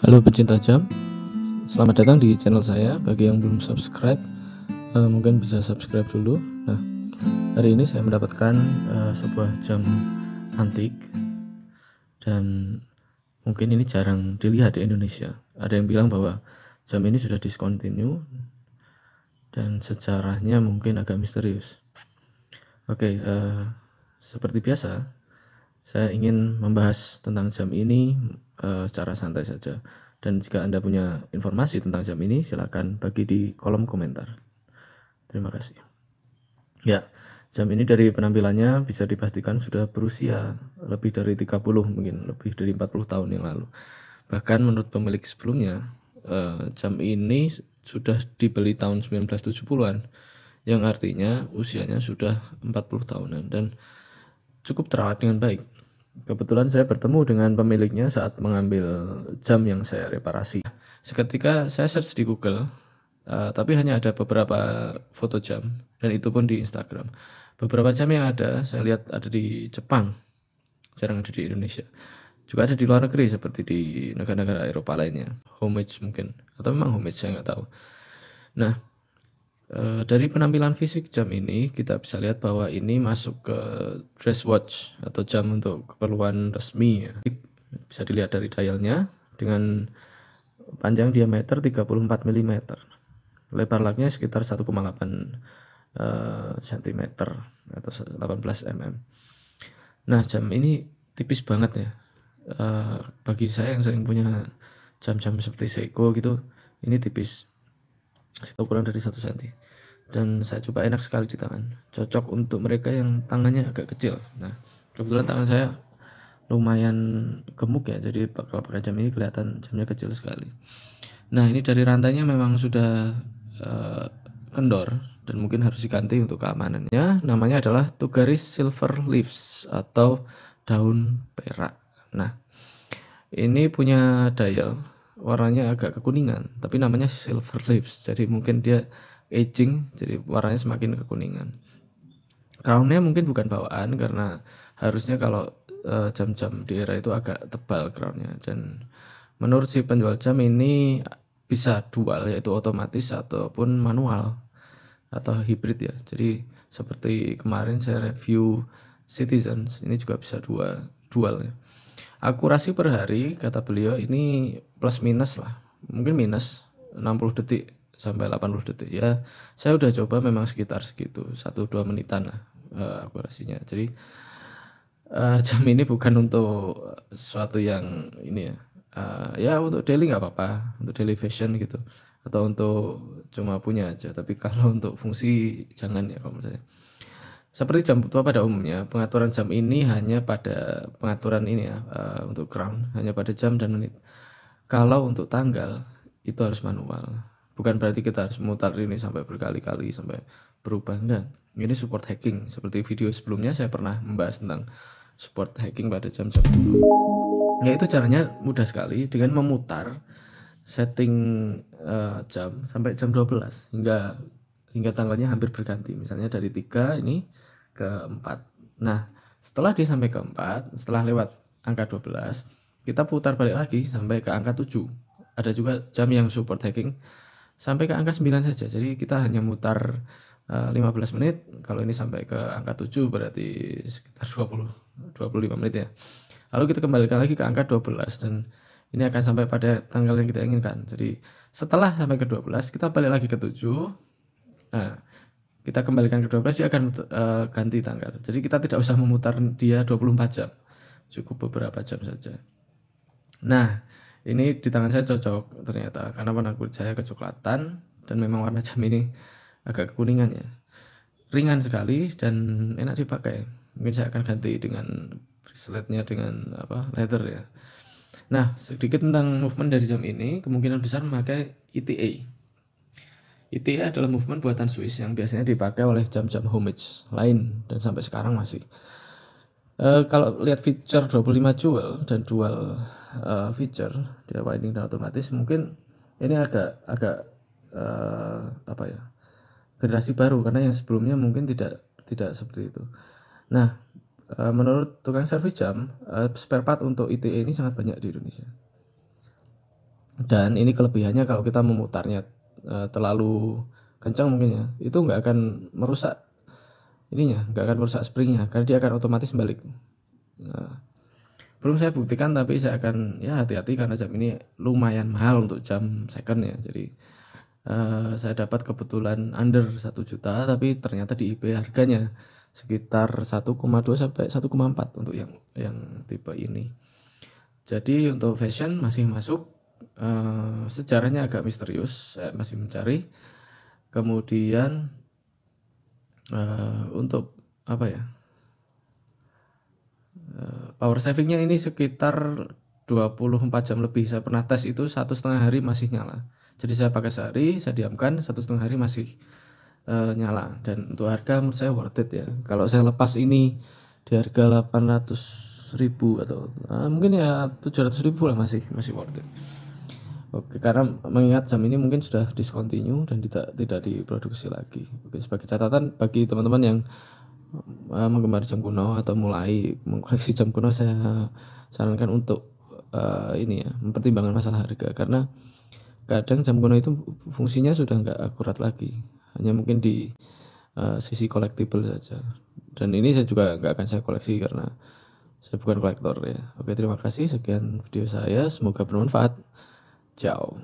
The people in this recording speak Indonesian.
Halo pecinta jam, selamat datang di channel saya. Bagi yang belum subscribe, mungkin bisa subscribe dulu. Nah, hari ini saya mendapatkan sebuah jam antik dan mungkin ini jarang dilihat di Indonesia. Ada yang bilang bahwa jam ini sudah discontinue dan sejarahnya mungkin agak misterius. Oke, seperti biasa, saya ingin membahas tentang jam ini secara santai saja. Dan jika Anda punya informasi tentang jam ini, silakan bagi di kolom komentar. Terima kasih. Ya, jam ini dari penampilannya bisa dipastikan sudah berusia lebih dari 30, mungkin lebih dari 40 tahun yang lalu. Bahkan menurut pemilik sebelumnya, jam ini sudah dibeli tahun 1970-an, yang artinya usianya sudah 40 tahunan dan cukup terawat dengan baik. Kebetulan saya bertemu dengan pemiliknya saat mengambil jam yang saya reparasi. Seketika saya search di Google, tapi hanya ada beberapa foto jam, dan itu pun di Instagram. Beberapa jam yang ada, saya lihat ada di Jepang, jarang ada di Indonesia. Juga ada di luar negeri seperti di negara-negara Eropa lainnya, homage mungkin, atau memang homage saya nggak tahu. Nah, dari penampilan fisik jam ini kita bisa lihat bahwa ini masuk ke dress watch atau jam untuk keperluan resmi ya. Bisa dilihat dari dialnya dengan panjang diameter 34 mm, lebar lagnya sekitar 1,8 cm atau 18 mm. Nah, jam ini tipis banget ya. Bagi saya yang sering punya jam-jam seperti Seiko gitu, ini tipis, sekitar kurang dari 1 cm. Dan saya coba enak sekali di tangan, cocok untuk mereka yang tangannya agak kecil. Nah, kebetulan tangan saya lumayan gemuk ya, jadi kalau pakai jam ini kelihatan jamnya kecil sekali. Nah, ini dari rantainya memang sudah kendor dan mungkin harus diganti untuk keamanannya. Namanya adalah Tugaris Silver Leaves atau daun perak. Nah, ini punya dial warnanya agak kekuningan, tapi namanya Silver Leaves, jadi mungkin dia aging, jadi warnanya semakin kekuningan. Crownnya mungkin bukan bawaan, karena harusnya kalau jam-jam di era itu agak tebal crownnya. Dan menurut si penjual jam ini bisa dual, yaitu otomatis ataupun manual atau hybrid ya. Jadi seperti kemarin saya review Citizens, ini juga bisa dual ya. Akurasi per hari kata beliau ini plus minus lah, mungkin minus 60 detik sampai 80 detik ya. Saya udah coba memang sekitar segitu, 1-2 menitan lah akurasinya. Jadi jam ini bukan untuk sesuatu yang ini ya, ya untuk daily nggak apa-apa, untuk daily fashion gitu, atau untuk cuma punya aja. Tapi kalau untuk fungsi jangan ya kalau menurut saya. Seperti jam tua pada umumnya, pengaturan jam ini hanya pada pengaturan ini ya, untuk crown hanya pada jam dan menit. Kalau untuk tanggal itu harus manual. Bukan berarti kita harus memutar ini sampai berkali-kali sampai berubah, enggak. Ini support hacking. Seperti video sebelumnya saya pernah membahas tentang support hacking pada jam-jam dulu. Yaitu caranya mudah sekali dengan memutar setting jam sampai jam 12 hingga tanggalnya hampir berganti. Misalnya dari 3 ini ke 4. Nah, setelah dia sampai ke 4, setelah lewat angka 12, kita putar balik lagi sampai ke angka 7. Ada juga jam yang support hacking sampai ke angka 9 saja. Jadi kita hanya mutar 15 menit. Kalau ini sampai ke angka 7 berarti sekitar 25 menit ya. Lalu kita kembalikan lagi ke angka 12 dan ini akan sampai pada tanggal yang kita inginkan. Jadi setelah sampai ke 12 kita balik lagi ke 7. Nah, kita kembalikan ke 12, dia akan ganti tanggal. Jadi kita tidak usah memutar dia 24 jam. Cukup beberapa jam saja. Nah, ini di tangan saya cocok ternyata karena warna kulit saya kecoklatan dan memang warna jam ini agak kekuningan ya. Ringan sekali dan enak dipakai. Mungkin saya akan ganti dengan braceletnya dengan leather ya. Nah, sedikit tentang movement dari jam ini, kemungkinan besar memakai ETA. ETA adalah movement buatan Swiss yang biasanya dipakai oleh jam-jam homage lain dan sampai sekarang masih. Kalau lihat feature 25 jewel dan dual feature, dia winding dan otomatis, mungkin ini agak generasi baru, karena yang sebelumnya mungkin tidak seperti itu. Nah, menurut tukang servis jam, spare part untuk ITE ini sangat banyak di Indonesia. Dan ini kelebihannya kalau kita memutarnya terlalu kencang mungkin ya, itu nggak akan merusak ininya, nggak akan merusak springnya karena dia akan otomatis balik. Nah, belum saya buktikan tapi saya akan ya hati-hati karena jam ini lumayan mahal untuk jam second ya. Jadi saya dapat kebetulan under 1 juta tapi ternyata di eBay harganya sekitar 1,2 sampai 1,4 untuk yang tipe ini. Jadi untuk fashion masih masuk, sejarahnya agak misterius, saya masih mencari. Kemudian untuk apa ya? Power savingnya ini sekitar 24 jam lebih. Saya pernah tes itu 1,5 hari masih nyala. Jadi saya pakai sehari, saya diamkan 1,5 hari masih nyala. Dan untuk harga menurut saya worth it ya. Kalau saya lepas ini di harga 800.000 atau mungkin ya 700.000 lah masih worth it. Oke, karena mengingat jam ini mungkin sudah discontinue dan tidak diproduksi lagi. Oke, sebagai catatan bagi teman-teman yang menggemari jam kuno atau mulai mengkoleksi jam kuno, saya sarankan untuk ini ya, mempertimbangkan masalah harga karena kadang jam kuno itu fungsinya sudah nggak akurat lagi, hanya mungkin di sisi collectible saja. Dan ini saya juga nggak akan saya koleksi karena saya bukan kolektor ya. Oke, terima kasih, sekian video saya, semoga bermanfaat. Ciao.